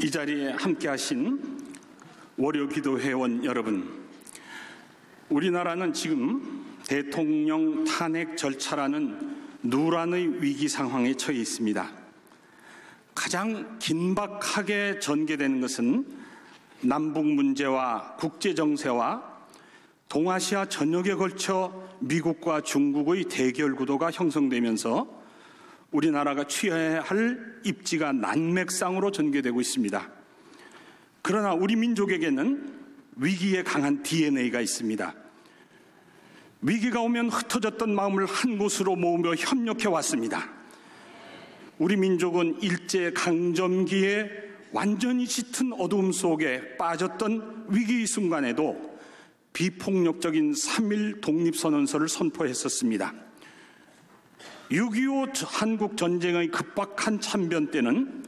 이 자리에 함께하신 월요기도 회원 여러분, 우리나라는 지금 대통령 탄핵 절차라는 누란의 위기 상황에 처해 있습니다. 가장 긴박하게 전개되는 것은 남북 문제와 국제 정세와 동아시아 전역에 걸쳐 미국과 중국의 대결 구도가 형성되면서 우리나라가 취해야 할 입지가 난맥상으로 전개되고 있습니다. 그러나 우리 민족에게는 위기에 강한 DNA가 있습니다. 위기가 오면 흩어졌던 마음을 한 곳으로 모으며 협력해 왔습니다. 우리 민족은 일제강점기에 완전히 짙은 어두움 속에 빠졌던 위기의 순간에도 비폭력적인 3.1 독립선언서를 선포했었습니다. 6.25 한국전쟁의 급박한 참변 때는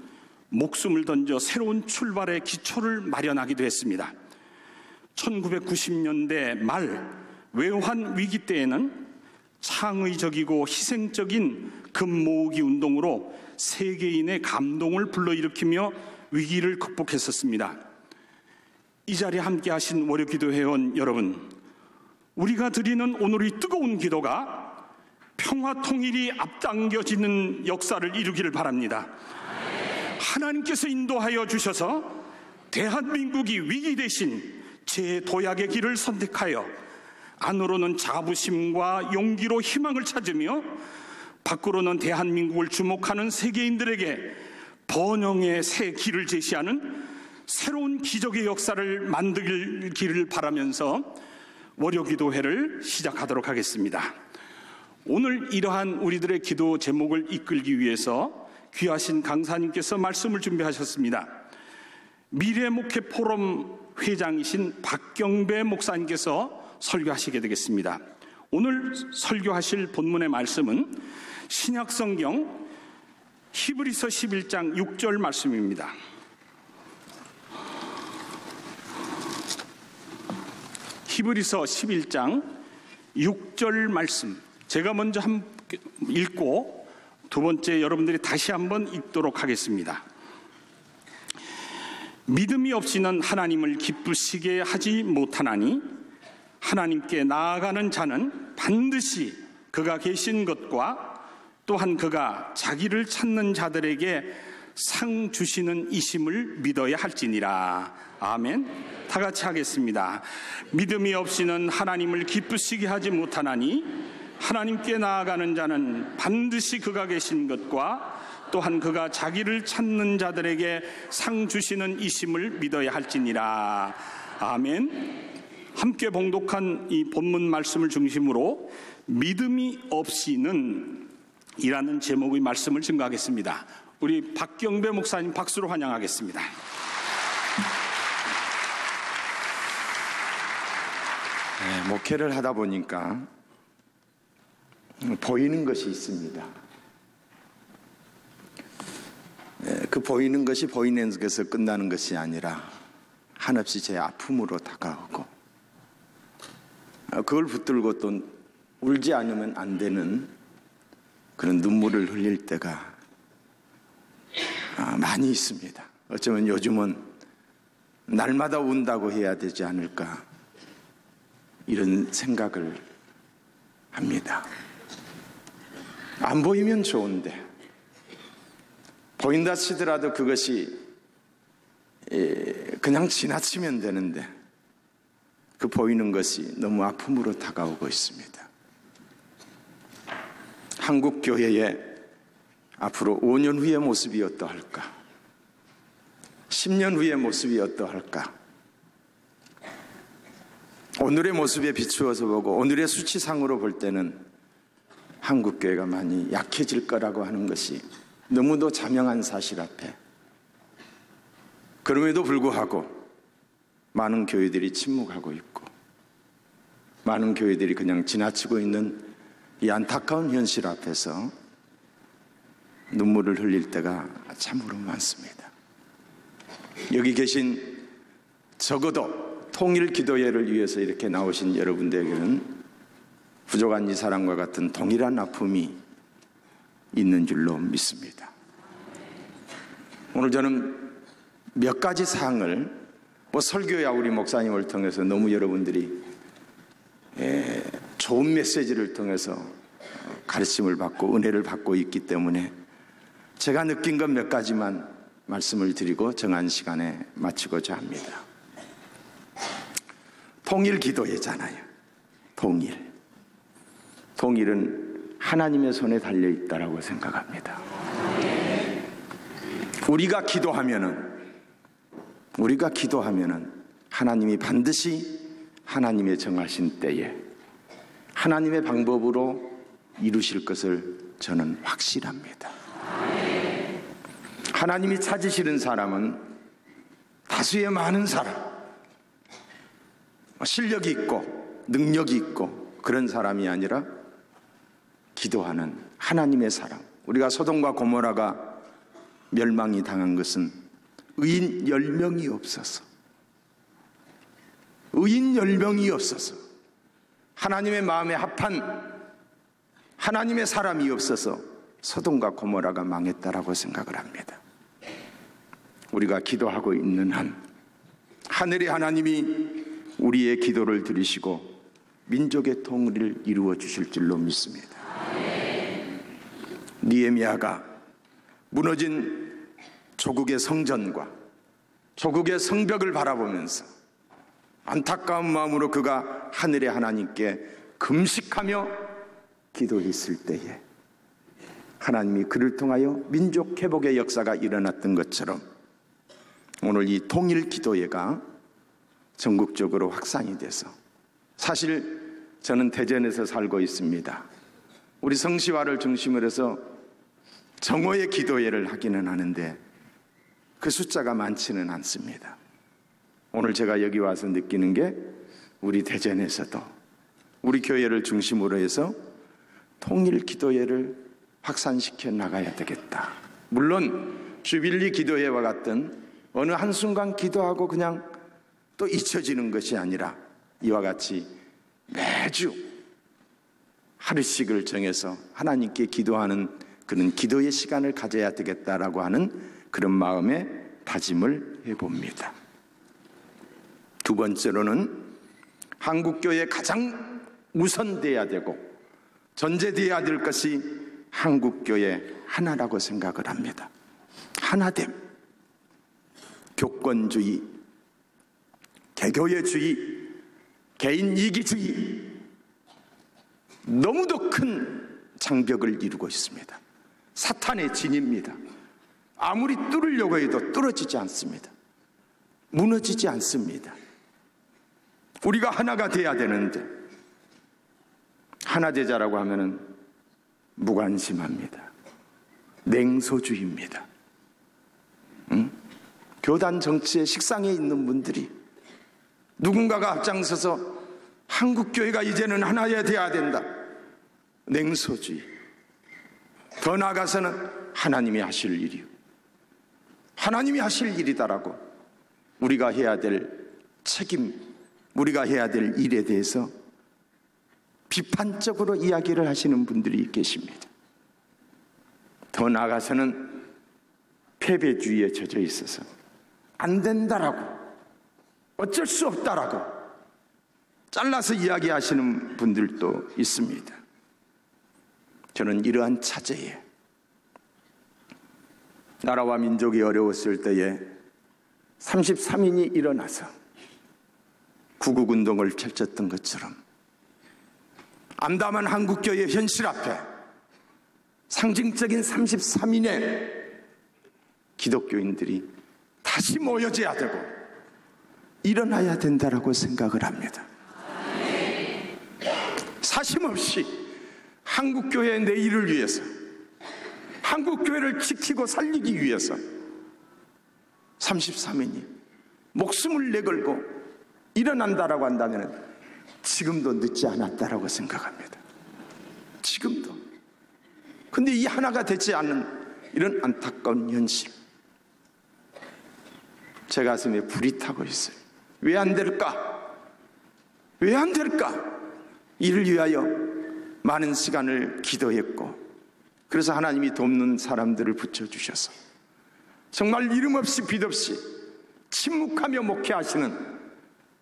목숨을 던져 새로운 출발의 기초를 마련하기도 했습니다. 1990년대 말 외환 위기 때에는 창의적이고 희생적인 금 모으기 운동으로 세계인의 감동을 불러일으키며 위기를 극복했었습니다. 이 자리에 함께하신 월요기도 회원 여러분, 우리가 드리는 오늘의 뜨거운 기도가 평화 통일이 앞당겨지는 역사를 이루기를 바랍니다. 하나님께서 인도하여 주셔서 대한민국이 위기 대신 재도약의 길을 선택하여 안으로는 자부심과 용기로 희망을 찾으며 밖으로는 대한민국을 주목하는 세계인들에게 번영의 새 길을 제시하는 새로운 기적의 역사를 만들기를 바라면서 월요기도회를 시작하도록 하겠습니다. 오늘 이러한 우리들의 기도 제목을 이끌기 위해서 귀하신 강사님께서 말씀을 준비하셨습니다. 미래목회 포럼 회장이신 박경배 목사님께서 설교하시게 되겠습니다. 오늘 설교하실 본문의 말씀은 신약성경 히브리서 11장 6절 말씀입니다. 히브리서 11장 6절 말씀, 제가 먼저 읽고 두 번째 여러분들이 다시 한번 읽도록 하겠습니다. 믿음이 없이는 하나님을 기쁘시게 하지 못하나니 하나님께 나아가는 자는 반드시 그가 계신 것과 또한 그가 자기를 찾는 자들에게 상 주시는 이심을 믿어야 할지니라. 아멘. 다 같이 하겠습니다. 믿음이 없이는 하나님을 기쁘시게 하지 못하나니 하나님께 나아가는 자는 반드시 그가 계신 것과 또한 그가 자기를 찾는 자들에게 상 주시는 이심을 믿어야 할지니라. 아멘. 함께 봉독한 이 본문 말씀을 중심으로 믿음이 없이는 이라는 제목의 말씀을 증거하겠습니다. 우리 박경배 목사님 박수로 환영하겠습니다. 네, 목회를 하다 보니까 보이는 것이 있습니다. 그 보이는 것이 보이는 것에서 끝나는 것이 아니라 한없이 제 아픔으로 다가오고 그걸 붙들고 또 울지 않으면 안 되는 그런 눈물을 흘릴 때가 많이 있습니다. 어쩌면 요즘은 날마다 운다고 해야 되지 않을까 이런 생각을 합니다. 안 보이면 좋은데 보인다 치더라도 그것이 그냥 지나치면 되는데 그 보이는 것이 너무 아픔으로 다가오고 있습니다. 한국 교회의 앞으로 5년 후의 모습이 어떠할까? 10년 후의 모습이 어떠할까? 오늘의 모습에 비추어서 보고 오늘의 수치상으로 볼 때는 한국 교회가 많이 약해질 거라고 하는 것이 너무도 자명한 사실 앞에, 그럼에도 불구하고 많은 교회들이 침묵하고 있고 많은 교회들이 그냥 지나치고 있는 이 안타까운 현실 앞에서 눈물을 흘릴 때가 참으로 많습니다. 여기 계신 적어도 통일기도회를 위해서 이렇게 나오신 여러분들에게는 부족한 이 사람과 같은 동일한 아픔이 있는 줄로 믿습니다. 오늘 저는 몇 가지 사항을 설교야 우리 목사님을 통해서 너무 여러분들이 좋은 메시지를 통해서 가르침을 받고 은혜를 받고 있기 때문에 제가 느낀 것 몇 가지만 말씀을 드리고 정한 시간에 마치고자 합니다. 통일 기도회잖아요. 통일은 하나님의 손에 달려있다라고 생각합니다. 우리가 기도하면은 하나님이 반드시 하나님의 정하신 때에 하나님의 방법으로 이루실 것을 저는 확실합니다. 하나님이 찾으시는 사람은 다수의 많은 사람, 실력이 있고 능력이 있고 그런 사람이 아니라 기도하는 하나님의 사람. 우리가 소돔과 고모라가 멸망이 당한 것은 의인 10명이 없어서 하나님의 마음에 합한 하나님의 사람이 없어서 소돔과 고모라가 망했다라고 생각을 합니다. 우리가 기도하고 있는 한 하늘의 하나님이 우리의 기도를 들으시고 민족의 통일을 이루어 주실 줄로 믿습니다. 느헤미야가 무너진 조국의 성전과 조국의 성벽을 바라보면서 안타까운 마음으로 그가 하늘의 하나님께 금식하며 기도했을 때에 하나님이 그를 통하여 민족 회복의 역사가 일어났던 것처럼 오늘 이 통일 기도회가 전국적으로 확산이 돼서, 사실 저는 대전에서 살고 있습니다. 우리 성시화를 중심으로 해서 정오의 기도회를 하기는 하는데 그 숫자가 많지는 않습니다. 오늘 제가 여기 와서 느끼는 게 우리 대전에서도 우리 교회를 중심으로 해서 통일 기도회를 확산시켜 나가야 되겠다. 물론 주빌리 기도회와 같은 어느 한순간 기도하고 그냥 또 잊혀지는 것이 아니라 이와 같이 매주 하루씩을 정해서 하나님께 기도하는 그런 기도의 시간을 가져야 되겠다라고 하는 그런 마음의 다짐을 해봅니다. 두 번째로는 한국교회에 가장 우선돼야 되고 전제돼야 될 것이 한국교회 하나라고 생각을 합니다. 하나됨. 교권주의, 개교회주의, 개인 이기주의, 너무도 큰 장벽을 이루고 있습니다. 사탄의 진입니다. 아무리 뚫으려고 해도 뚫어지지 않습니다. 무너지지 않습니다. 우리가 하나가 돼야 되는데 하나 되자라고 하면은 무관심합니다. 냉소주의입니다. 교단 정치의 식상에 있는 분들이 누군가가 앞장서서 한국교회가 이제는 하나여야 돼야 된다. 냉소주의. 더 나아가서는 하나님이 하실 일이요, 하나님이 하실 일이다라고 우리가 해야 될 책임, 우리가 해야 될 일에 대해서 비판적으로 이야기를 하시는 분들이 계십니다. 더 나아가서는 패배주의에 젖어 있어서 안 된다라고, 어쩔 수 없다라고 잘라서 이야기하시는 분들도 있습니다. 저는 이러한 차제에 나라와 민족이 어려웠을 때에 33인이 일어나서 구국운동을 펼쳤던 것처럼 암담한 한국교회 현실 앞에 상징적인 33인의 기독교인들이 다시 모여져야 되고 일어나야 된다라고 생각을 합니다. 사심없이 한국교회의 내일을 위해서, 한국교회를 지키고 살리기 위해서 33인이 목숨을 내걸고 일어난다라고 한다면 지금도 늦지 않았다라고 생각합니다. 지금도. 근데 이 하나가 되지 않는 이런 안타까운 현실, 제 가슴에 불이 타고 있어요. 왜 안 될까? 왜 안 될까? 이를 위하여 많은 시간을 기도했고, 그래서 하나님이 돕는 사람들을 붙여주셔서 정말 이름 없이 빛 없이 침묵하며 목회하시는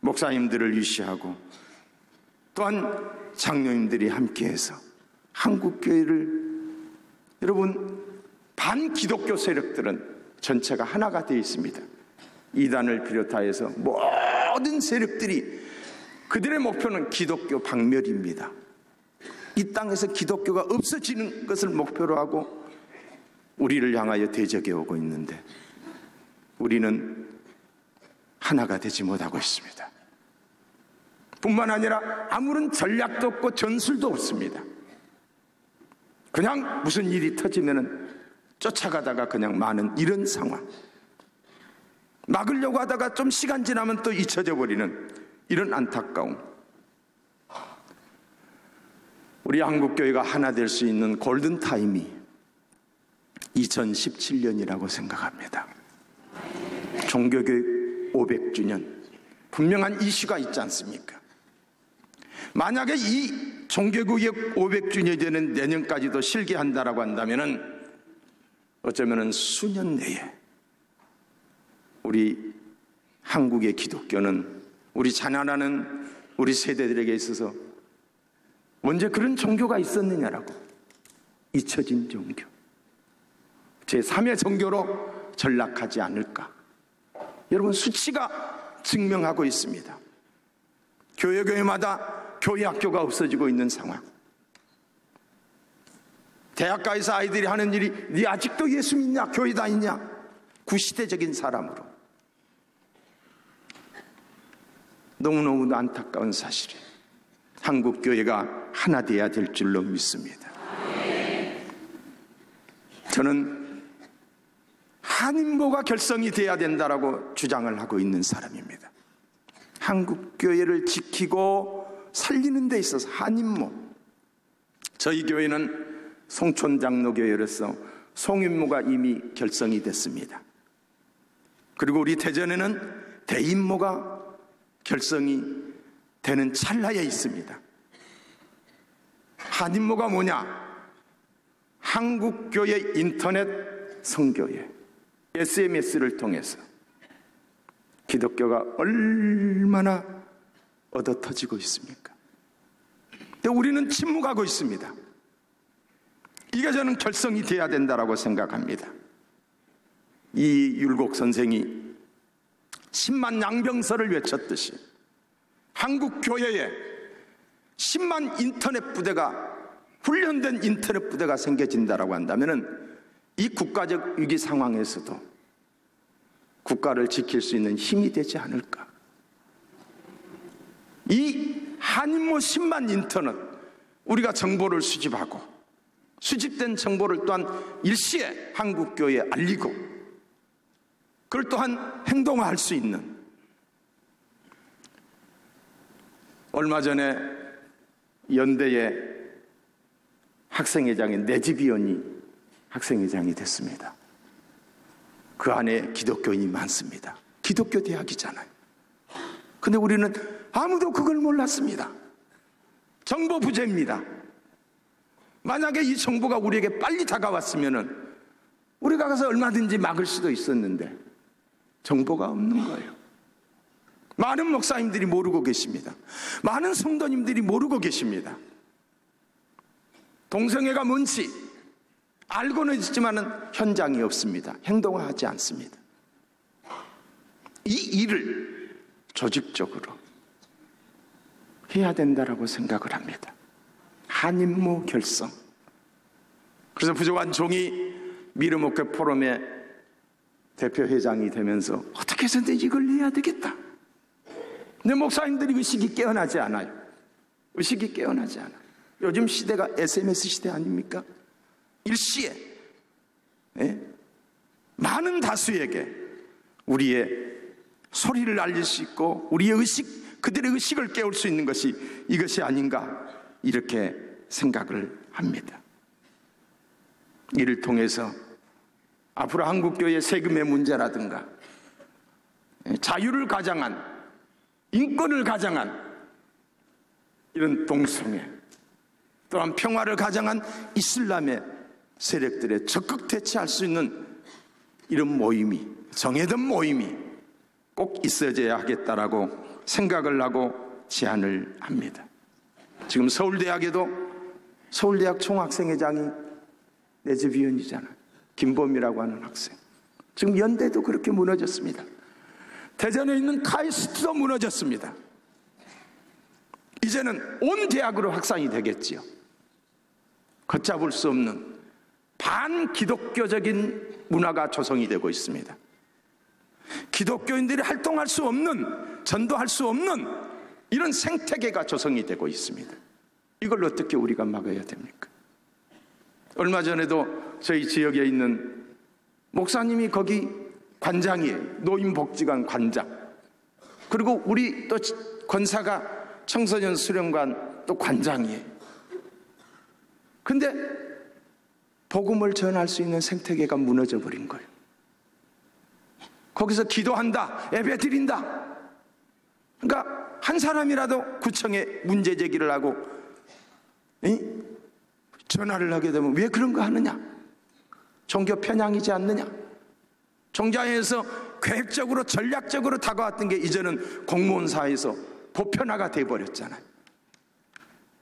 목사님들을 위시하고 또한 장로님들이 함께해서 한국교회를, 여러분, 반기독교 세력들은 전체가 하나가 되어 있습니다. 이단을 비롯하여서 모든 세력들이 그들의 목표는 기독교 박멸입니다. 이 땅에서 기독교가 없어지는 것을 목표로 하고 우리를 향하여 대적해 오고 있는데 우리는 하나가 되지 못하고 있습니다. 뿐만 아니라 아무런 전략도 없고 전술도 없습니다. 그냥 무슨 일이 터지면은 쫓아가다가 그냥 마는 이런 상황, 막으려고 하다가 좀 시간 지나면 또 잊혀져 버리는 이런 안타까움. 우리 한국교회가 하나 될 수 있는 골든타임이 2017년이라고 생각합니다. 종교교육 500주년, 분명한 이슈가 있지 않습니까? 만약에 이 종교교육 500주년이 되는 내년까지도 실기한다라고 한다면은 어쩌면은 수년 내에 우리 한국의 기독교는 우리 자라나는 우리 세대들에게 있어서 언제 그런 종교가 있었느냐라고 잊혀진 종교, 제3의 종교로 전락하지 않을까. 여러분, 수치가 증명하고 있습니다. 교회마다 교회 학교가 없어지고 있는 상황. 대학가에서 아이들이 하는 일이 네 아직도 예수 믿냐, 교회 다니냐, 구시대적인 사람으로. 너무너무 안타까운 사실이에요. 한국 교회가 하나 되어야 될 줄로 믿습니다. 저는 한인모가 결성이 되어야 된다라고 주장을 하고 있는 사람입니다. 한국 교회를 지키고 살리는 데 있어서 한인모, 저희 교회는 송촌장로교회로서 송인모가 이미 결성이 됐습니다. 그리고 우리 대전에는 대인모가 결성이 되는 찰나에 있습니다. 한인모가 뭐냐? 한국교회 인터넷 선교회 SMS를 통해서 기독교가 얼마나 얻어터지고 있습니까? 근데 우리는 침묵하고 있습니다. 이게 저는 결성이 돼야 된다고 생각합니다. 이율곡 선생이 10만 양병설을 외쳤듯이 한국 교회에 10만 인터넷 부대가, 훈련된 인터넷 부대가 생겨진다라고 한다면은 이 국가적 위기 상황에서도 국가를 지킬 수 있는 힘이 되지 않을까. 이 한인모 10만 인터넷, 우리가 정보를 수집하고 수집된 정보를 또한 일시에 한국교회에 알리고 그걸 또한 행동화할 수 있는, 얼마 전에 연대의 학생회장의 내집위원이 학생회장이 됐습니다. 그 안에 기독교인이 많습니다. 기독교 대학이잖아요. 근데 우리는 아무도 그걸 몰랐습니다. 정보 부재입니다. 만약에 이 정보가 우리에게 빨리 다가왔으면은 우리가 가서 얼마든지 막을 수도 있었는데 정보가 없는 거예요. 많은 목사님들이 모르고 계십니다. 많은 성도님들이 모르고 계십니다. 동성애가 뭔지 알고는 있지만은 현장이 없습니다. 행동하지 않습니다. 이 일을 조직적으로 해야 된다라고 생각을 합니다. 한인모 결성. 그래서 부족한 종이 미르목회 포럼의 대표회장이 되면서 어떻게 해서든 이걸 해야 되겠다. 근데 목사님들이 의식이 깨어나지 않아요. 의식이 깨어나지 않아요. 요즘 시대가 SMS 시대 아닙니까? 일시에 많은 다수에게 우리의 소리를 알릴 수 있고 우리의 의식, 그들의 의식을 깨울 수 있는 것이 이것이 아닌가, 이렇게 생각을 합니다. 이를 통해서 앞으로 한국교회 세금의 문제라든가 자유를 가장한, 인권을 가장한 이런 동성애, 또한 평화를 가장한 이슬람의 세력들에 적극 대처할 수 있는 이런 모임이, 정해진 모임이 꼭 있어져야 하겠다라고 생각을 하고 제안을 합니다. 지금 서울대학에도 서울대학 총학생회장이 내집위원이잖아요. 김범이라고 하는 학생. 지금 연대도 그렇게 무너졌습니다. 대전에 있는 카이스트도 무너졌습니다. 이제는 온 대학으로 확산이 되겠지요. 걷잡을 수 없는 반기독교적인 문화가 조성이 되고 있습니다. 기독교인들이 활동할 수 없는, 전도할 수 없는 이런 생태계가 조성이 되고 있습니다. 이걸 어떻게 우리가 막아야 됩니까? 얼마 전에도 저희 지역에 있는 목사님이 거기 관장이에요. 노인복지관 관장. 그리고 우리 또 권사가 청소년 수련관 또 관장이에요. 근데 복음을 전할 수 있는 생태계가 무너져 버린 거예요. 거기서 기도한다, 예배 드린다. 그러니까 한 사람이라도 구청에 문제 제기를 하고 전화를 하게 되면 왜 그런 거 하느냐? 종교 편향이지 않느냐? 종자에서 계획적으로 전략적으로 다가왔던 게 이제는 공무원 사회에서 보편화가 돼버렸잖아요.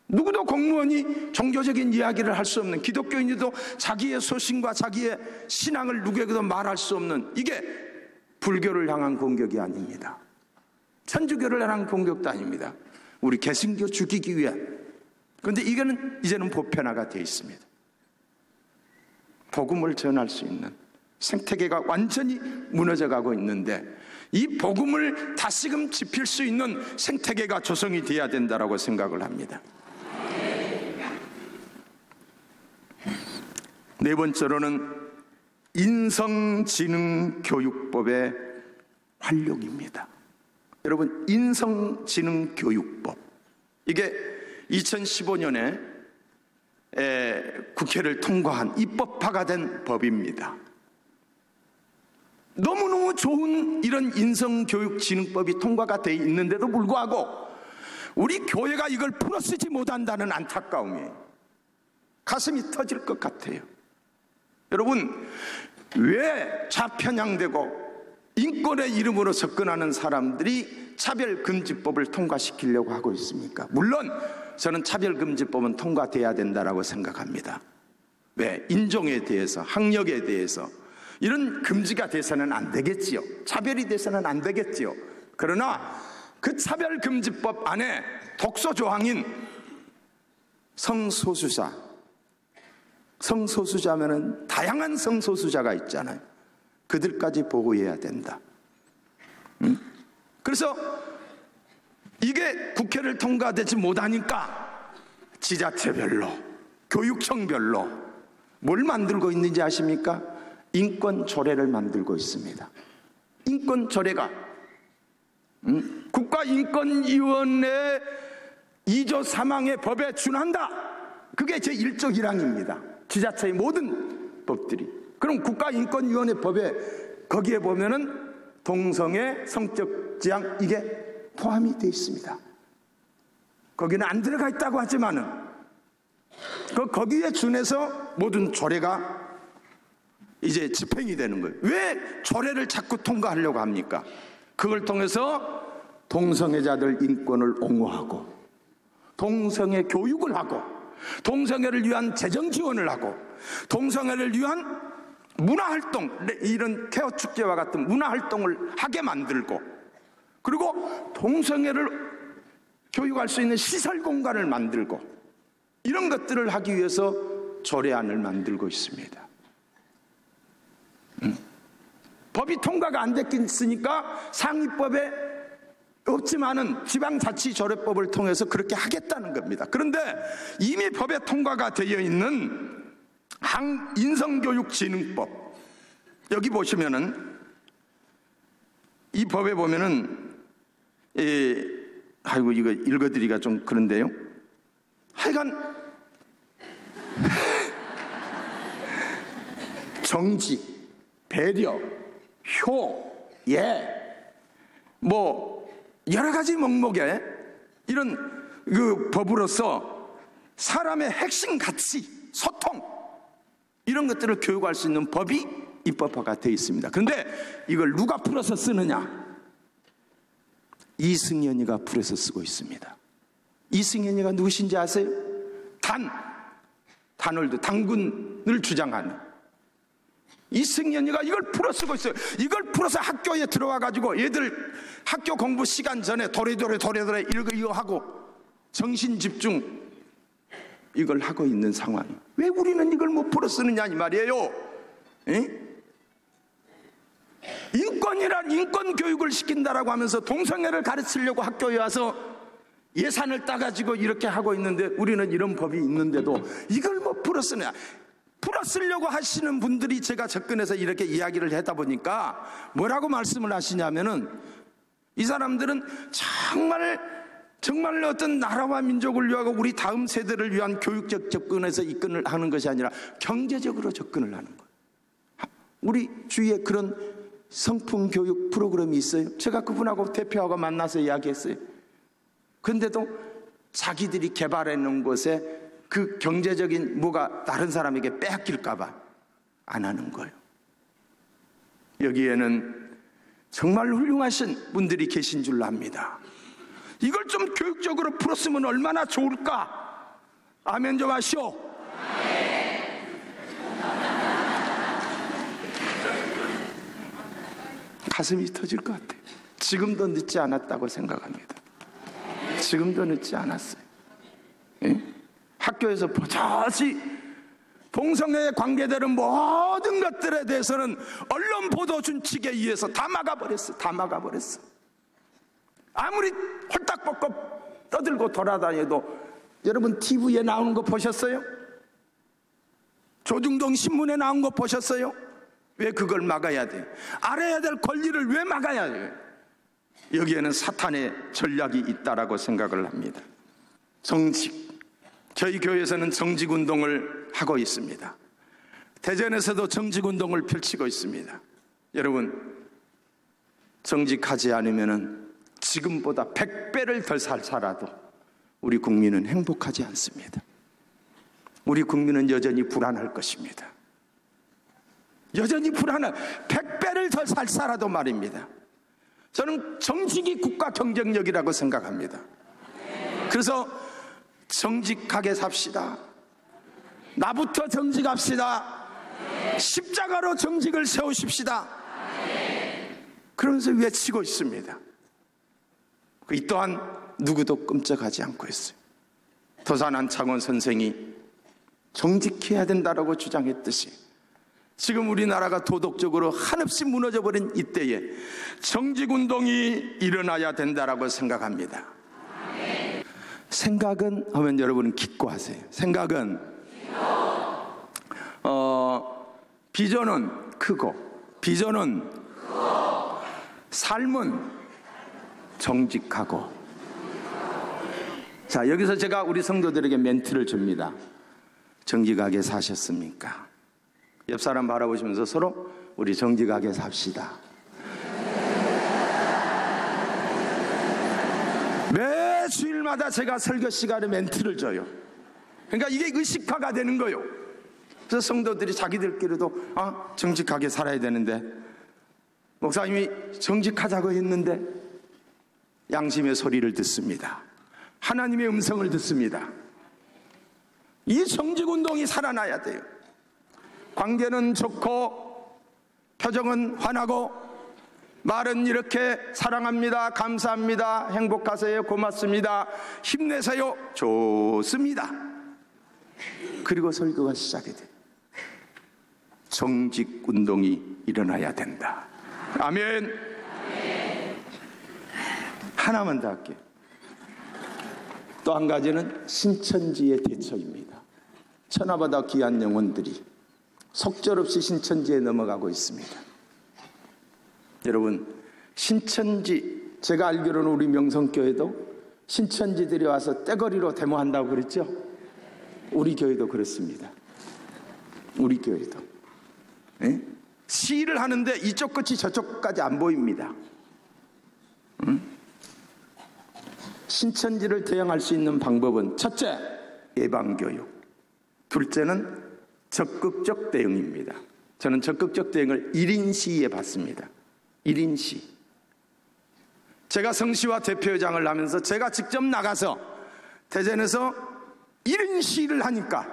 누구도 공무원이 종교적인 이야기를 할 수 없는, 기독교인들도 자기의 소신과 자기의 신앙을 누구에게도 말할 수 없는, 이게 불교를 향한 공격이 아닙니다. 천주교를 향한 공격도 아닙니다. 우리 개신교 죽이기 위해. 그런데 이거는 이제는 보편화가 되어 있습니다. 복음을 전할 수 있는 생태계가 완전히 무너져가고 있는데, 이 복음을 다시금 지필 수 있는 생태계가 조성이 돼야 된다고 생각을 합니다. 네 번째로는 인성지능교육법의 활용입니다. 여러분, 인성지능교육법, 이게 2015년에 국회를 통과한 입법화가 된 법입니다. 너무너무 좋은 이런 인성교육진흥법이 통과가 되어 있는데도 불구하고 우리 교회가 이걸 풀어쓰지 못한다는 안타까움이에요. 가슴이 터질 것 같아요. 여러분, 왜 좌편향되고 인권의 이름으로 접근하는 사람들이 차별금지법을 통과시키려고 하고 있습니까? 물론 저는 차별금지법은 통과돼야 된다고 생각합니다. 왜? 인종에 대해서, 학력에 대해서 이런 금지가 돼서는 안 되겠지요. 차별이 돼서는 안 되겠지요. 그러나 그 차별금지법 안에 독소 조항인 성소수자면은 다양한 성소수자가 있잖아요. 그들까지 보호해야 된다. 그래서 이게 국회를 통과되지 못하니까 지자체별로, 교육청별로 뭘 만들고 있는지 아십니까? 인권조례를 만들고 있습니다. 인권조례가 국가인권위원회 2조 3항의 법에 준한다. 그게 제1조 1항입니다. 지자체의 모든 법들이. 그럼 국가인권위원회 법에 거기에 보면은 동성애, 성적 지향, 이게 포함이 되어 있습니다. 거기는 안 들어가 있다고 하지만은 거기에 준해서 모든 조례가 이제 집행이 되는 거예요. 왜 조례를 자꾸 통과하려고 합니까? 그걸 통해서 동성애자들 인권을 옹호하고, 동성애 교육을 하고, 동성애를 위한 재정 지원을 하고, 동성애를 위한 문화활동, 이런 케어 축제와 같은 문화활동을 하게 만들고, 그리고 동성애를 교육할 수 있는 시설 공간을 만들고, 이런 것들을 하기 위해서 조례안을 만들고 있습니다. 법이 통과가 안 됐으니까 상위법에 없지만은 지방자치조례법을 통해서 그렇게 하겠다는 겁니다. 그런데 이미 법에 통과가 되어 있는 인성교육진흥법, 여기 보시면은 이 법에 보면은 아이고 이거 읽어드리기가 좀 그런데요. 하여간 정직, 배려, 효, 예, 뭐 여러 가지 목목에 이런 그 법으로서 사람의 핵심 가치, 소통, 이런 것들을 교육할 수 있는 법이 입법화가 되어 있습니다. 그런데 이걸 누가 풀어서 쓰느냐? 이승연이가 풀어서 쓰고 있습니다. 이승연이가 누구신지 아세요? 단월드 당군을 주장하는 이승연이가 이걸 풀어 쓰고 있어요. 이걸 풀어서 학교에 들어와 가지고 얘들 학교 공부 시간 전에 도래도래 이거 하고 정신 집중 이걸 하고 있는 상황이에요. 왜 우리는 이걸 못 풀어 쓰느냐 이 말이에요. 에? 인권이란 인권 교육을 시킨다라고 하면서 동성애를 가르치려고 학교에 와서 예산을 따가지고 이렇게 하고 있는데 우리는 이런 법이 있는데도 이걸 못 풀어 쓰느냐. 풀어 쓰려고 하시는 분들이 제가 접근해서 이렇게 이야기를 하다 보니까 뭐라고 말씀을 하시냐면은 이 사람들은 정말 어떤 나라와 민족을 위하고 우리 다음 세대를 위한 교육적 접근에서 입근을 하는 것이 아니라 경제적으로 접근을 하는 거예요. 우리 주위에 그런 성품 교육 프로그램이 있어요. 제가 그분하고 대표하고 만나서 이야기했어요. 그런데도 자기들이 개발해 놓은 곳에 그 경제적인 뭐가 다른 사람에게 빼앗길까봐 안 하는 거예요. 여기에는 정말 훌륭하신 분들이 계신 줄 압니다. 이걸 좀 교육적으로 풀었으면 얼마나 좋을까? 아멘 좀 하시오. 가슴이 터질 것 같아요. 지금도 늦지 않았다고 생각합니다. 지금도 늦지 않았어요. 예? 학교에서 버젓이 동성애에 관계되는 모든 것들에 대해서는 언론 보도 준칙에 의해서 다 막아버렸어. 아무리 홀딱 벗고 떠들고 돌아다녀도 여러분 TV에 나오는 거 보셨어요? 조중동 신문에 나온 거 보셨어요? 왜 그걸 막아야 돼요? 알아야 될 권리를 왜 막아야 돼요? 여기에는 사탄의 전략이 있다라고 생각을 합니다. 저희 교회에서는 정직운동을 하고 있습니다. 대전에서도 정직운동을 펼치고 있습니다. 여러분, 정직하지 않으면 지금보다 100배를 더 살아도 우리 국민은 행복하지 않습니다. 우리 국민은 여전히 불안할 것입니다. 여전히 불안한 100배를 더 살아도 말입니다. 저는 정직이 국가 경쟁력이라고 생각합니다. 그래서 정직하게 삽시다. 나부터 정직합시다. 십자가로 정직을 세우십시다. 그러면서 외치고 있습니다. 이 또한 누구도 끔찍하지 않고 있어요. 도산 창원 선생이 정직해야 된다라고 주장했듯이 지금 우리나라가 도덕적으로 한없이 무너져버린 이때에 정직운동이 일어나야 된다라고 생각합니다. 생각은 하면 여러분은 기꺼하세요. 생각은 비전은 크고 비전은 삶은 정직하고. 자, 여기서 제가 우리 성도들에게 멘트를 줍니다. 정직하게 사셨습니까? 옆 사람 바라보시면서 서로 우리 정직하게 삽시다. 매 주일마다 제가 설교 시간에 멘트를 줘요. 그러니까 이게 의식화가 되는 거예요. 그래서 성도들이 자기들끼리도 정직하게 살아야 되는데 목사님이 정직하자고 했는데 양심의 소리를 듣습니다. 하나님의 음성을 듣습니다. 이 정직운동이 살아나야 돼요. 관계는 좋고 표정은 환하고 말은 이렇게 사랑합니다, 감사합니다, 행복하세요, 고맙습니다, 힘내세요, 좋습니다. 그리고 설교가 시작이 돼요. 정직운동이 일어나야 된다. 아멘. 하나만 더 할게요. 또 한 가지는 신천지의 대처입니다. 천하보다 귀한 영혼들이 속절없이 신천지에 넘어가고 있습니다. 여러분, 신천지, 제가 알기로는 우리 명성교회도 신천지들이 와서 떼거리로 데모한다고 그랬죠? 우리 교회도 그렇습니다. 우리 교회도 시위를 하는데 이쪽 끝이 저쪽 끝까지 안 보입니다. 신천지를 대응할 수 있는 방법은 첫째, 예방교육. 둘째는 적극적 대응입니다. 저는 적극적 대응을 1인 시위에 봤습니다. 1인 시. 제가 성시와 대표회장을 하면서 제가 직접 나가서 대전에서 이런 시위를 하니까,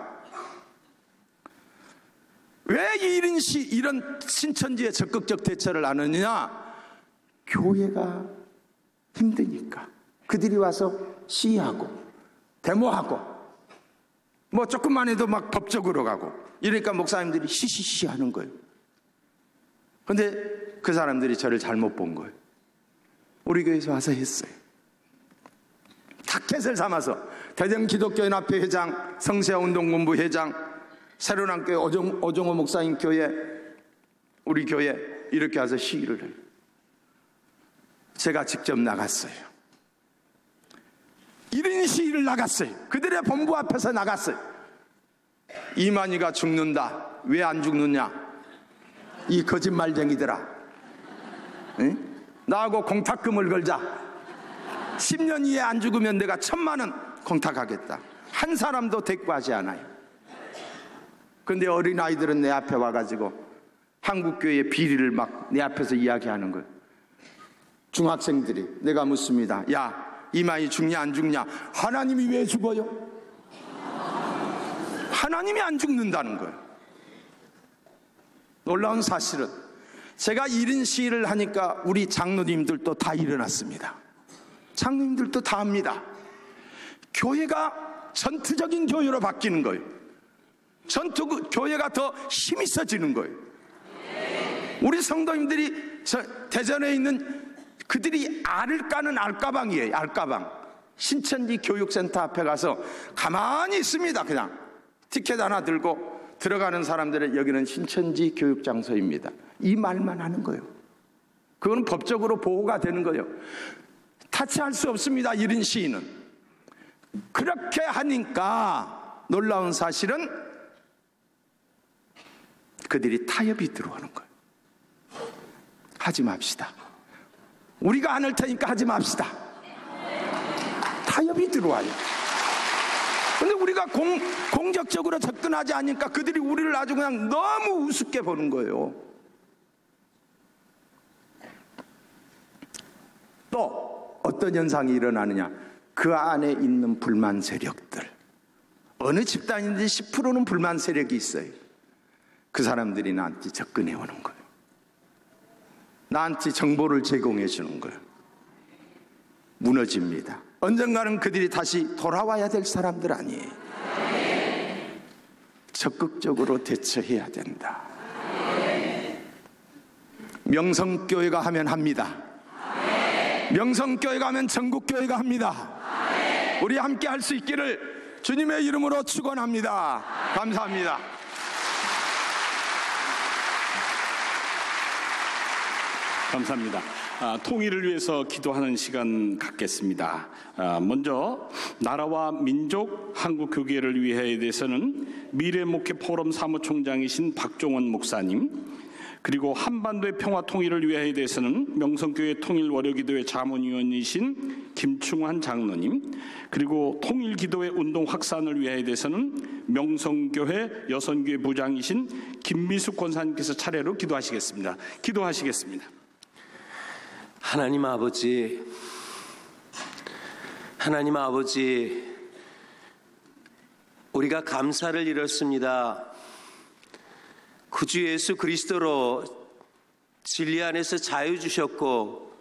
왜 이런 이런 신천지에 적극적 대처를 안 하느냐? 교회가 힘드니까. 그들이 와서 시위하고 데모하고 뭐 조금만 해도 막 법적으로 가고 이러니까 목사님들이 시시시 하는 거예요. 근데 그 사람들이 저를 잘못 본 거예요. 우리 교회에서 와서 했어요. 타켓을 삼아서 대전기독교연합회 회장, 성세운동본부 회장, 새로남교회 오정호 목사님 교회, 우리 교회 이렇게 와서 시위를 해요. 제가 직접 나갔어요. 이런 시위를 나갔어요. 그들의 본부 앞에서 나갔어요. 이만희가 죽는다. 왜 안 죽느냐? 이 거짓말쟁이들아. 응? 나하고 공탁금을 걸자. 10년 이에 안 죽으면 내가 1,000만 원 공탁하겠다. 한 사람도 대꾸하지 않아요. 근데 어린아이들은 내 앞에 와가지고 한국교회의 비리를 막 내 앞에서 이야기하는 거예요. 중학생들이. 내가 묻습니다. 야, 이만희 죽냐 안 죽냐? 하나님이 왜 죽어요? 하나님이 안 죽는다는 거예요. 놀라운 사실은 제가 이런 시위를 하니까 우리 장로님들도 다 일어났습니다. 장로님들도 다 합니다. 교회가 전투적인 교회로 바뀌는 거예요. 교회가 더 힘이 있어지는 거예요. 우리 성도님들이 대전에 있는 그들이 알을 까는 알가방이에요. 알가방. 신천지 교육센터 앞에 가서 가만히 있습니다. 그냥 티켓 하나 들고 들어가는 사람들은 여기는 신천지 교육장소입니다. 이 말만 하는 거예요. 그건 법적으로 보호가 되는 거예요. 타치할 수 없습니다. 이런 시위는. 그렇게 하니까 놀라운 사실은 그들이 타협이 들어오는 거예요. 하지 맙시다. 우리가 안 할 테니까 하지 맙시다. 타협이 들어와요. 근데 우리가 공격적으로 접근하지 않으니까 그들이 우리를 아주 그냥 너무 우습게 보는 거예요. 또 어떤 현상이 일어나느냐? 그 안에 있는 불만 세력들. 어느 집단인지 10%는 불만 세력이 있어요. 그 사람들이 나한테 접근해 오는 거예요. 나한테 정보를 제공해 주는 거예요. 무너집니다. 언젠가는 그들이 다시 돌아와야 될 사람들 아니에요. 적극적으로 대처해야 된다. 명성교회가 하면 합니다. 명성교회가 하면 전국교회가 합니다. 우리 함께 할 수 있기를 주님의 이름으로 축원합니다. 감사합니다. 감사합니다. 통일을 위해서 기도하는 시간 갖겠습니다. 먼저 나라와 민족 한국교계를 위하여에 대해서는 미래목회 포럼 사무총장이신 박종원 목사님, 그리고 한반도의 평화 통일을 위하여에 대해서는 명성교회 통일월요기도회 자문위원이신 김충환 장로님, 그리고 통일기도회 운동 확산을 위하여에 대해서는 명성교회 여선교회 부장이신 김미숙 권사님께서 차례로 기도하시겠습니다. 기도하시겠습니다. 하나님 아버지, 우리가 감사를 이뤘습니다. 구주 예수 그리스도로 진리 안에서 자유 주셨고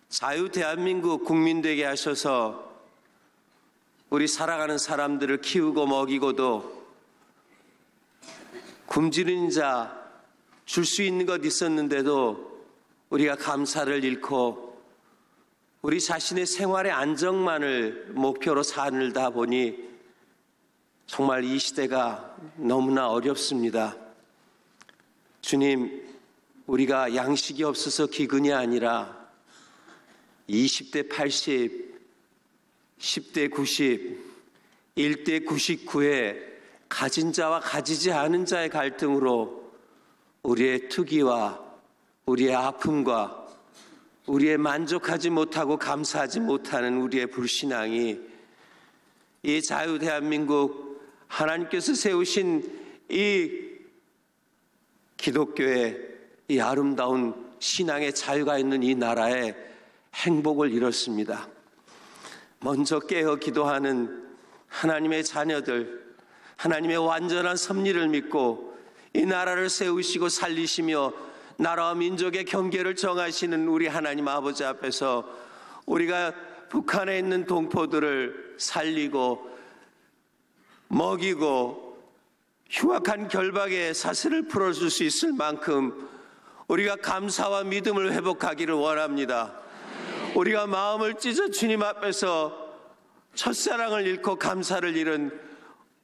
자유 대한민국 국민 되게 하셔서 우리 살아가는 사람들을 키우고 먹이고도 굶주린 자 줄 수 있는 것 있었는데도 우리가 감사를 잃고 우리 자신의 생활의 안정만을 목표로 살다 보니 정말 이 시대가 너무나 어렵습니다. 주님, 우리가 양식이 없어서 기근이 아니라 20대 80, 10대 90, 1대 99의 가진 자와 가지지 않은 자의 갈등으로 우리의 투기와 우리의 아픔과 우리의 만족하지 못하고 감사하지 못하는 우리의 불신앙이 이 자유 대한민국 하나님께서 세우신 이 기독교의 이 아름다운 신앙의 자유가 있는 이 나라에 행복을 잃었습니다. 먼저 깨어 기도하는 하나님의 자녀들, 하나님의 완전한 섭리를 믿고 이 나라를 세우시고 살리시며 나라와 민족의 경계를 정하시는 우리 하나님 아버지 앞에서 우리가 북한에 있는 동포들을 살리고 먹이고 흉악한 결박의 사슬을 풀어줄 수 있을 만큼 우리가 감사와 믿음을 회복하기를 원합니다. 우리가 마음을 찢어 주님 앞에서 첫사랑을 잃고 감사를 잃은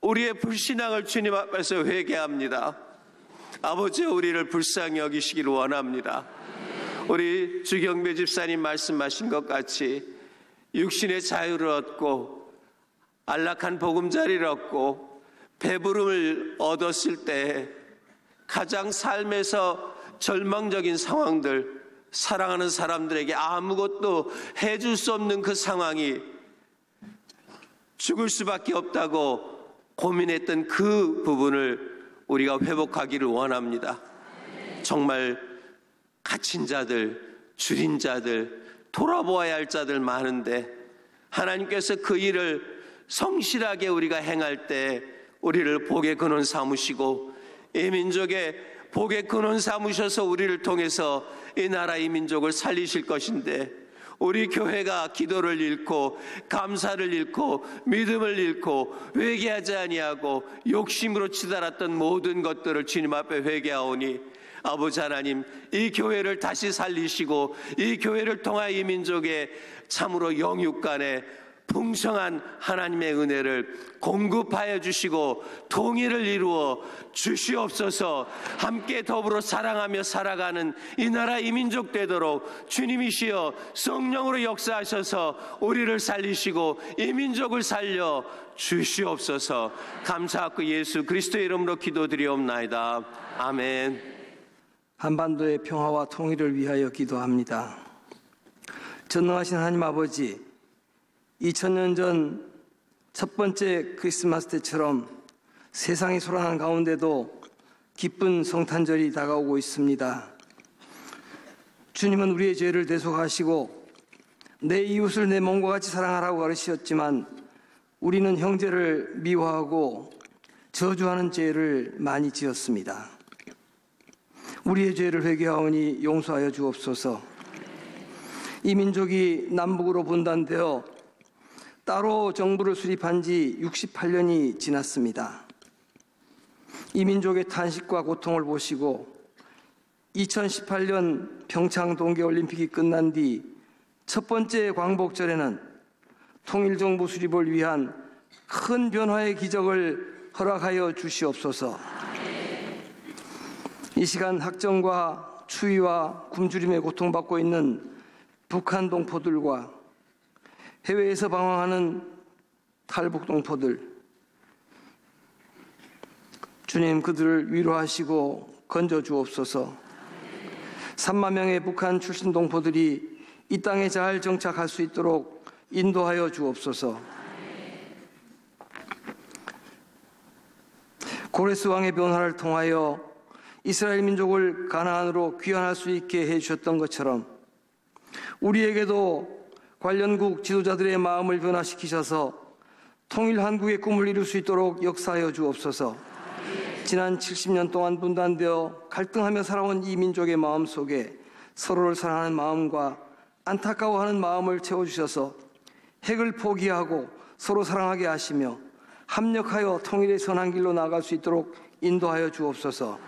우리의 불신앙을 주님 앞에서 회개합니다. 아버지, 우리를 불쌍히 여기시기를 원합니다. 우리 주경배 집사님 말씀하신 것 같이 육신의 자유를 얻고 안락한 보금자리를 얻고 배부름을 얻었을 때 가장 삶에서 절망적인 상황들, 사랑하는 사람들에게 아무것도 해줄 수 없는 그 상황이 죽을 수밖에 없다고 고민했던 그 부분을 우리가 회복하기를 원합니다. 정말 갇힌 자들, 줄인 자들, 돌아보아야 할 자들 많은데 하나님께서 그 일을 성실하게 우리가 행할 때 우리를 복의 근원 삼으시고 이 민족의 복의 근원 삼으셔서 우리를 통해서 이 나라 이 민족을 살리실 것인데 우리 교회가 기도를 잃고 감사를 잃고 믿음을 잃고 회개하지 아니하고 욕심으로 치달았던 모든 것들을 주님 앞에 회개하오니 아버지 하나님, 이 교회를 다시 살리시고 이 교회를 통하여 이 민족의 참으로 영육간에 풍성한 하나님의 은혜를 공급하여 주시고 통일을 이루어 주시옵소서. 함께 더불어 사랑하며 살아가는 이 나라 이 민족 되도록 주님이시여 성령으로 역사하셔서 우리를 살리시고 이 민족을 살려 주시옵소서. 감사하고 예수 그리스도의 이름으로 기도드리옵나이다. 아멘. 한반도의 평화와 통일을 위하여 기도합니다. 전능하신 하나님 아버지, 2000년 전 첫 번째 크리스마스 때처럼 세상이 소란한 가운데도 기쁜 성탄절이 다가오고 있습니다. 주님은 우리의 죄를 대속하시고 내 이웃을 내 몸과 같이 사랑하라고 가르치셨지만 우리는 형제를 미워하고 저주하는 죄를 많이 지었습니다. 우리의 죄를 회개하오니 용서하여 주옵소서. 이 민족이 남북으로 분단되어 따로 정부를 수립한 지 68년이 지났습니다. 이 민족의 탄식과 고통을 보시고 2018년 평창 동계올림픽이 끝난 뒤 첫 번째 광복절에는 통일정부 수립을 위한 큰 변화의 기적을 허락하여 주시옵소서. 이 시간 학정과 추위와 굶주림에 고통받고 있는 북한 동포들과 해외에서 방황하는 탈북 동포들, 주님 그들을 위로하시고 건져 주옵소서. 3만 명의 북한 출신 동포들이 이 땅에 잘 정착할 수 있도록 인도하여 주옵소서. 고레스 왕의 변화를 통하여 이스라엘 민족을 가나안으로 귀환할 수 있게 해주셨던 것처럼 우리에게도 관련국 지도자들의 마음을 변화시키셔서 통일 한국의 꿈을 이룰 수 있도록 역사하여 주옵소서. 지난 70년 동안 분단되어 갈등하며 살아온 이 민족의 마음 속에 서로를 사랑하는 마음과 안타까워하는 마음을 채워주셔서 핵을 포기하고 서로 사랑하게 하시며 합력하여 통일의 선한 길로 나아갈 수 있도록 인도하여 주옵소서.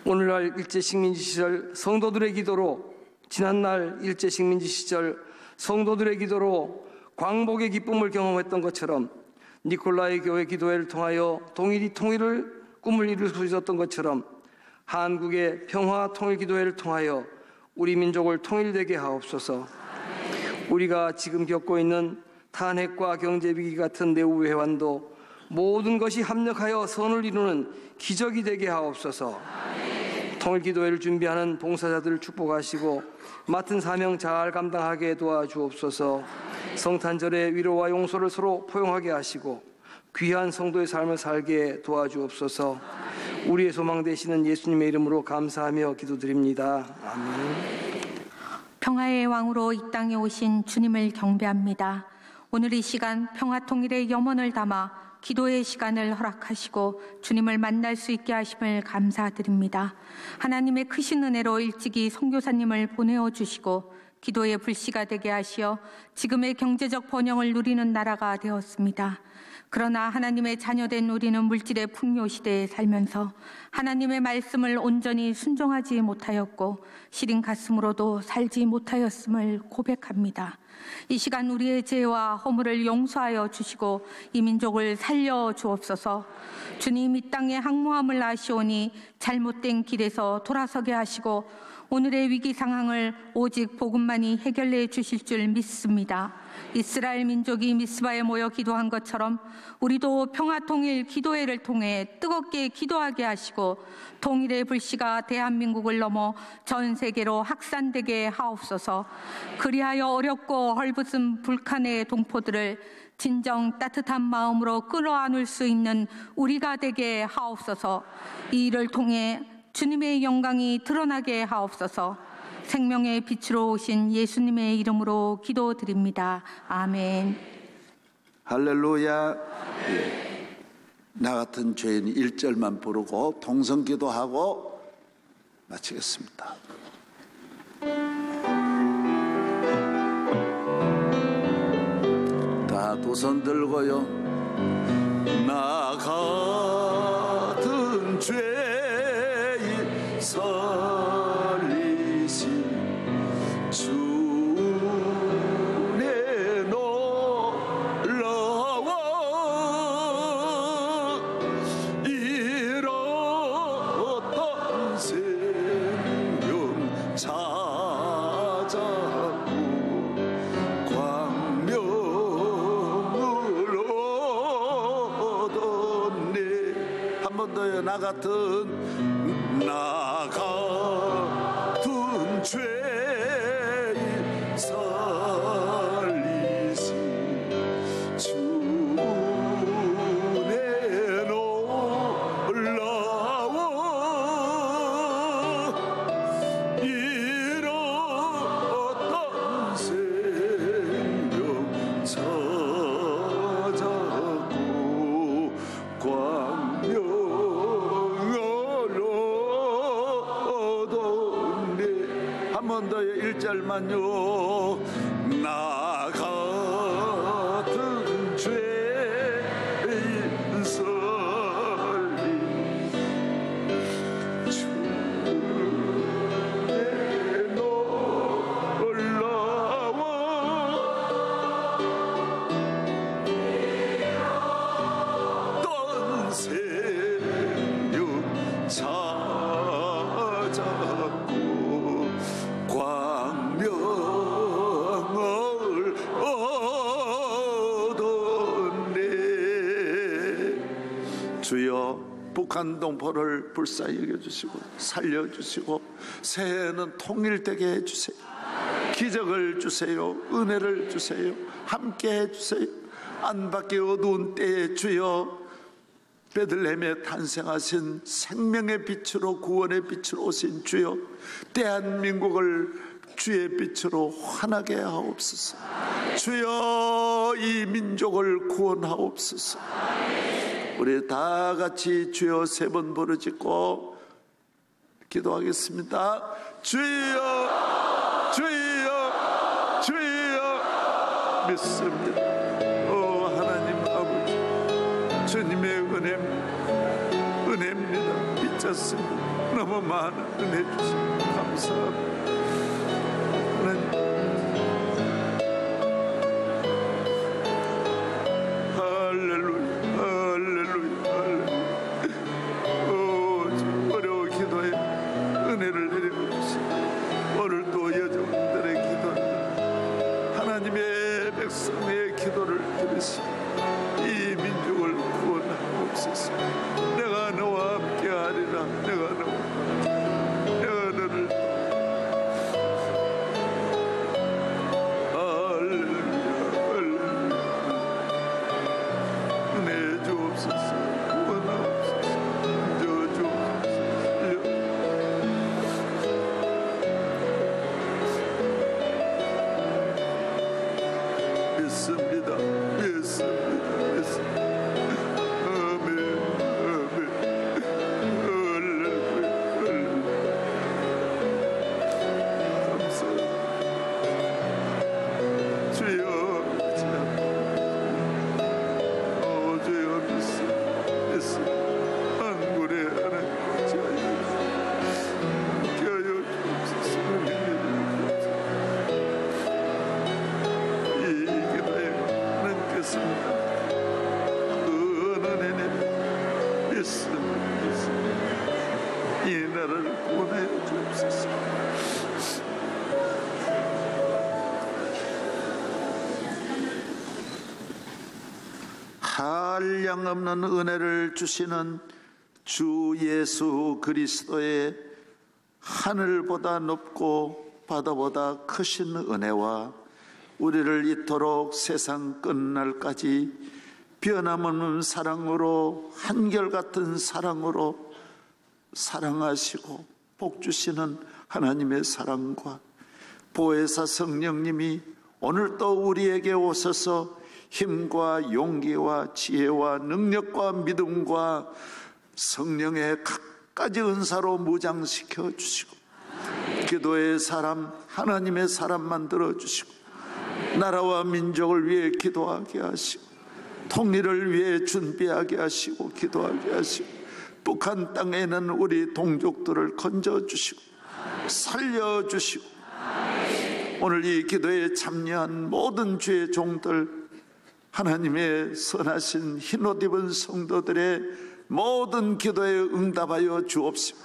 오늘날 일제식민지 시절 성도들의 기도로, 지난날 일제식민지 시절 성도들의 기도로 광복의 기쁨을 경험했던 것처럼 니콜라이 교회 기도회를 통하여 통일을 꿈을 이룰 수 있었던 것처럼 한국의 평화 통일 기도회를 통하여 우리 민족을 통일되게 하옵소서. 우리가 지금 겪고 있는 탄핵과 경제위기 같은 내부 회환도 모든 것이 합력하여 선을 이루는 기적이 되게 하옵소서. 통일기도회를 준비하는 봉사자들을 축복하시고 맡은 사명 잘 감당하게 도와주옵소서. 성탄절의 위로와 용서를 서로 포용하게 하시고 귀한 성도의 삶을 살게 도와주옵소서. 우리의 소망 되시는 예수님의 이름으로 감사하며 기도드립니다. 아멘. 평화의 왕으로 이 땅에 오신 주님을 경배합니다. 오늘 이 시간 평화 통일의 염원을 담아 기도의 시간을 허락하시고 주님을 만날 수 있게 하심을 감사드립니다. 하나님의 크신 은혜로 일찍이 선교사님을 보내어 주시고 기도의 불씨가 되게 하시어 지금의 경제적 번영을 누리는 나라가 되었습니다. 그러나 하나님의 자녀된 우리는 물질의 풍요 시대에 살면서 하나님의 말씀을 온전히 순종하지 못하였고 시린 가슴으로도 살지 못하였음을 고백합니다. 이 시간 우리의 죄와 허물을 용서하여 주시고 이 민족을 살려 주옵소서. 주님, 이 땅에 항모함을 아시오니 잘못된 길에서 돌아서게 하시고 오늘의 위기 상황을 오직 복음만이 해결해 주실 줄 믿습니다. 이스라엘 민족이 미스바에 모여 기도한 것처럼 우리도 평화통일 기도회를 통해 뜨겁게 기도하게 하시고 통일의 불씨가 대한민국을 넘어 전 세계로 확산되게 하옵소서. 그리하여 어렵고 헐벗은 불칸의 동포들을 진정 따뜻한 마음으로 끌어안을 수 있는 우리가 되게 하옵소서. 이 일을 통해 주님의 영광이 드러나게 하옵소서. 생명의 빛으로 오신 예수님의 이름으로 기도드립니다. 아멘. 할렐루야. 나 같은 죄인 1절만 부르고 동성기도하고 마치겠습니다. 다 두 손 들고요. 나 같은 죄인 살리신 주의 놀라워 잃었던 생명 찾았고 광명을 얻었네. 한 번 더요. 나 같은 죄인 살리신 주의 놀라워 잃었던 생명 찾았고 광명을 얻었네. 한 번 더요. 1절만요. 나 같은 죄인 살린 주의 놀라워 잃었던 생명 찾았고 광명을 얻었네. 주여, 북한 동포를 불쌍히 여겨주시고 살려주시고 새해는 통일되게 해주세요. 기적을 주세요. 은혜를 주세요. 함께 해주세요. 안팎의 어두운 때에 주여, 베들레헴에 탄생하신 생명의 빛으로 구원의 빛으로 오신 주여, 대한민국을 주의 빛으로 환하게 하옵소서. 주여, 이 민족을 구원하옵소서. 우리 다 같이 주여 3번 부르짖고 기도하겠습니다. 주여, 주여, 주여. 믿습니다. 하나님 아버지, 주님의 은혜입니다. 믿었습니다. 너무 많은 은혜 주시고 감사합니다. 하나님, 할렐루야, 할렐루야, 할렐루야. 어려운 기도에 은혜를 내려주시고 오늘도 여정들의 기도를, 하나님의 백성의 기도를 들으시고 이 민족을 구원하옵소서. 내가 너와 함께 하리라. 내가 너를 은혜를 구원하여 주옵소서. 한량없는 은혜를 주시는 주 예수 그리스도의 하늘보다 높고 바다보다 크신 은혜와 우리를 이토록 세상 끝날까지 변함없는 사랑으로, 한결같은 사랑으로 사랑하시고 복 주시는 하나님의 사랑과 보혜사 성령님이 오늘 또 우리에게 오셔서 힘과 용기와 지혜와 능력과 믿음과 성령의 각가지 은사로 무장시켜 주시고 기도의 사람, 하나님의 사람 만들어 주시고 나라와 민족을 위해 기도하게 하시고 통일을 위해 준비하게 하시고 기도하게 하시고 북한 땅에 있는 우리 동족들을 건져주시고 살려주시고 오늘 이 기도에 참여한 모든 주의 종들, 하나님의 선하신 흰옷 입은 성도들의 모든 기도에 응답하여 주옵시고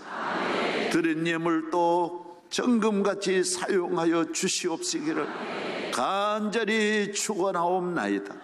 드린 예물 또 정금같이 사용하여 주시옵시기를 간절히 축원하옵나이다.